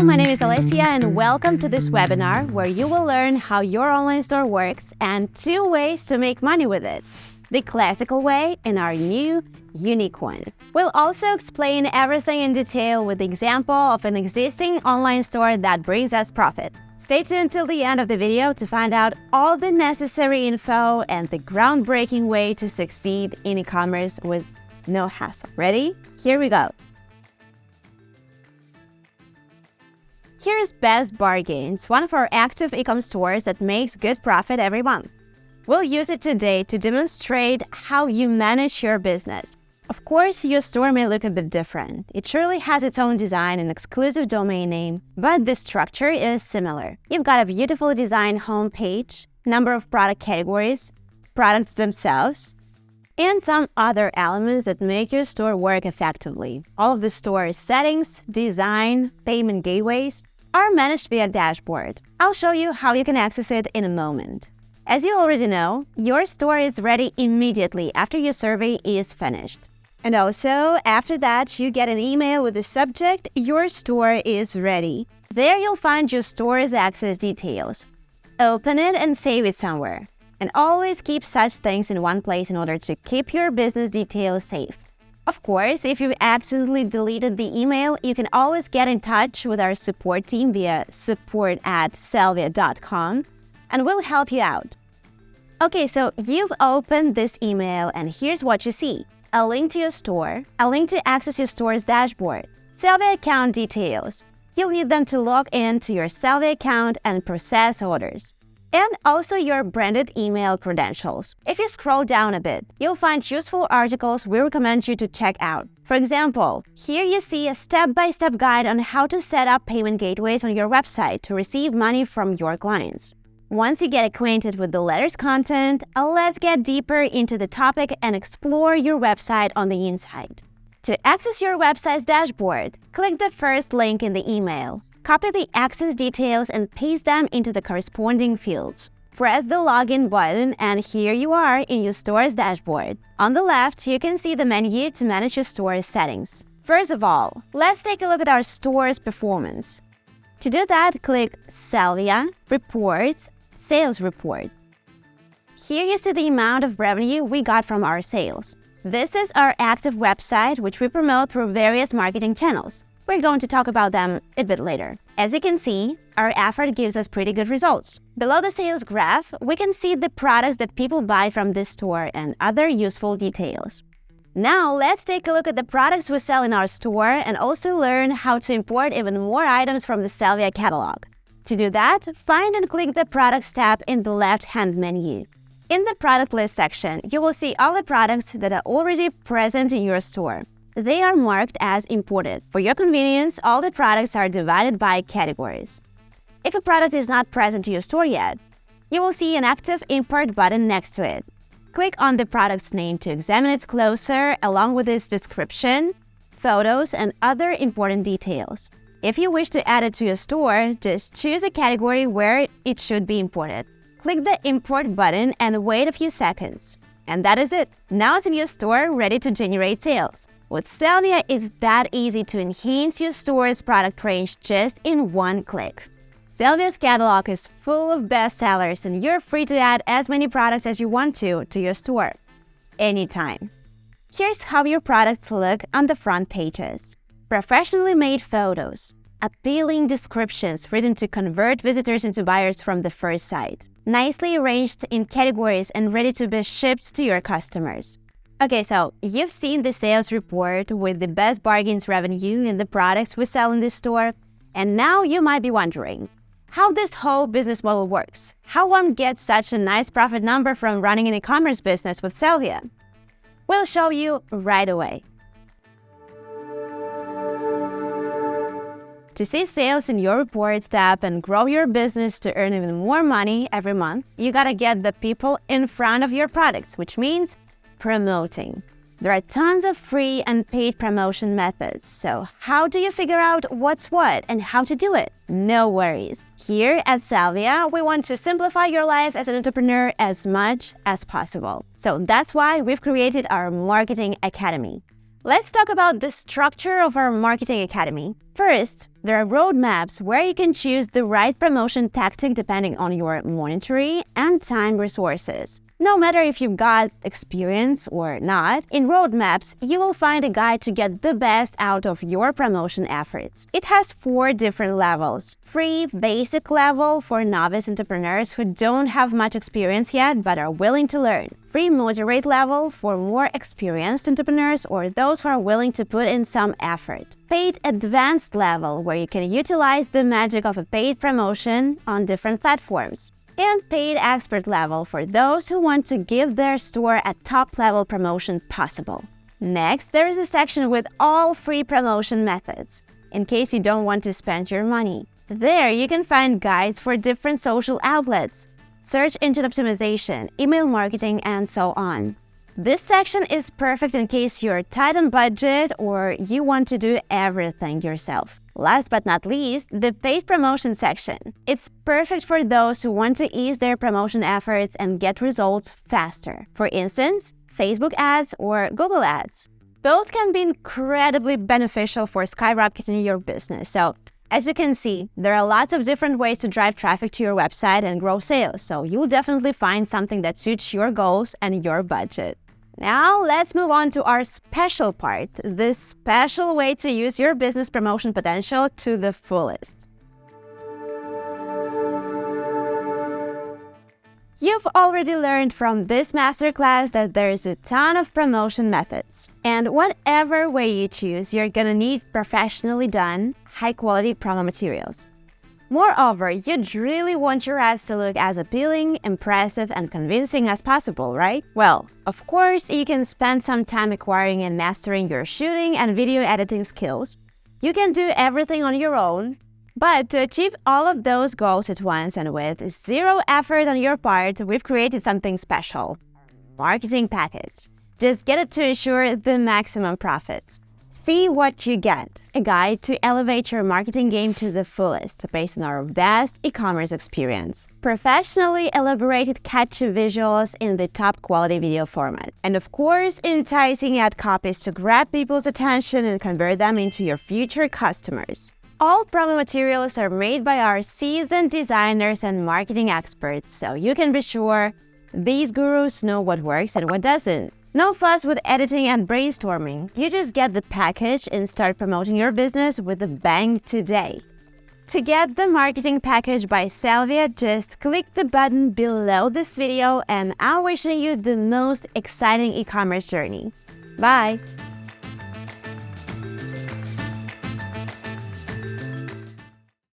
my name is Alessia and welcome to this webinar where you will learn how your online store works and 2 ways to make money with it. The classical way and our new, unique one. We'll also explain everything in detail with the example of an existing online store that brings us profit. Stay tuned till the end of the video to find out all the necessary info and the groundbreaking way to succeed in e-commerce with no hassle. Ready? Here we go. Here's Best Bargains, one of our active e-com stores that makes good profit every month. We'll use it today to demonstrate how you manage your business. Of course, your store may look a bit different. It surely has its own design and exclusive domain name, but the structure is similar. You've got a beautifully designed homepage, number of product categories, products themselves, and some other elements that make your store work effectively. All of the store's settings, design, payment gateways are managed via dashboard. I'll show you how you can access it in a moment. As you already know, your store is ready immediately after your survey is finished. And also, after that, you get an email with the subject, "Your store is ready." There you'll find your store's access details. Open it and save it somewhere. And always keep such things in one place in order to keep your business details safe. Of course, if you've accidentally deleted the email, you can always get in touch with our support team via support@salvia.com and we'll help you out. Okay, so you've opened this email and here's what you see. A link to your store, a link to access your store's dashboard, Salvia account details. You'll need them to log in to your Salvia account and process orders. And also your branded email credentials. If you scroll down a bit, you'll find useful articles we recommend you to check out. For example, here you see a step-by-step guide on how to set up payment gateways on your website to receive money from your clients. Once you get acquainted with the letter's content, let's get deeper into the topic and explore your website on the inside. To access your website's dashboard, click the first link in the email. Copy the access details and paste them into the corresponding fields. Press the login button and here you are in your store's dashboard. On the left, you can see the menu to manage your store's settings. First of all, let's take a look at our store's performance. To do that, click Salvia, Reports, Sales Report. Here you see the amount of revenue we got from our sales. This is our active website, which we promote through various marketing channels. We're going to talk about them a bit later. As you can see, our effort gives us pretty good results. Below the sales graph, we can see the products that people buy from this store and other useful details. Now, let's take a look at the products we sell in our store and also learn how to import even more items from the Salvia catalog. To do that, find and click the Products tab in the left-hand menu. In the Product List section, you will see all the products that are already present in your store. They are marked as imported. For your convenience, all the products are divided by categories. If a product is not present to your store yet, you will see an active import button next to it. Click on the product's name to examine it closer along with its description, photos, and other important details. If you wish to add it to your store, just choose a category where it should be imported. Click the Import button and wait a few seconds. And that is it. Now it's in your store, ready to generate sales. With Salvia, it's that easy to enhance your store's product range just in one click. Salvia's catalog is full of bestsellers and you're free to add as many products as you want to your store, anytime. Here's how your products look on the front pages. Professionally made photos, appealing descriptions written to convert visitors into buyers from the first sight, nicely arranged in categories and ready to be shipped to your customers. Okay, so you've seen the sales report with the Best Bargains revenue in the products we sell in this store, and now you might be wondering how this whole business model works, how one gets such a nice profit number from running an e-commerce business with Salvia. We'll show you right away. To see sales in your reports tab and grow your business to earn even more money every month, you gotta get the people in front of your products, which means promoting. There are tons of free and paid promotion methods, so how do you figure out what's what and how to do it? No worries. Here at Salvia, we want to simplify your life as an entrepreneur as much as possible. So that's why we've created our Marketing Academy. Let's talk about the structure of our marketing academy. First, there are roadmaps where you can choose the right promotion tactic depending on your monetary and time resources. No matter if you've got experience or not, in roadmaps, you will find a guide to get the best out of your promotion efforts. It has 4 different levels. Free basic level for novice entrepreneurs who don't have much experience yet but are willing to learn. Free moderate level for more experienced entrepreneurs or those who are willing to put in some effort. Paid advanced level where you can utilize the magic of a paid promotion on different platforms. And paid expert level for those who want to give their store a top-level promotion possible. Next, there is a section with all free promotion methods, in case you don't want to spend your money. There, you can find guides for different social outlets, search engine optimization, email marketing, and so on. This section is perfect in case you're tight on budget or you want to do everything yourself. Last but not least, the paid promotion section. It's perfect for those who want to ease their promotion efforts and get results faster. For instance, Facebook ads or Google ads. Both can be incredibly beneficial for skyrocketing your business. So, as you can see, there are lots of different ways to drive traffic to your website and grow sales. So you'll definitely find something that suits your goals and your budget. Now, let's move on to our special part, the special way to use your business promotion potential to the fullest. You've already learned from this masterclass that there's a ton of promotion methods. And whatever way you choose, you're gonna need professionally done, high-quality promo materials. Moreover, you'd really want your ads to look as appealing, impressive, and convincing as possible, right? Well, of course, you can spend some time acquiring and mastering your shooting and video editing skills. You can do everything on your own, but to achieve all of those goals at once and with zero effort on your part, we've created something special: marketing package. Just get it to ensure the maximum profits. See what you get. A guide to elevate your marketing game to the fullest based on our vast e-commerce experience. Professionally elaborated catchy visuals in the top quality video format. And of course, enticing ad copies to grab people's attention and convert them into your future customers. All promo materials are made by our seasoned designers and marketing experts, so you can be sure these gurus know what works and what doesn't. No fuss with editing and brainstorming. You just get the package and start promoting your business with a bang today. To get the marketing package by Salvia, just click the button below this video and I'm wishing you the most exciting e-commerce journey. Bye!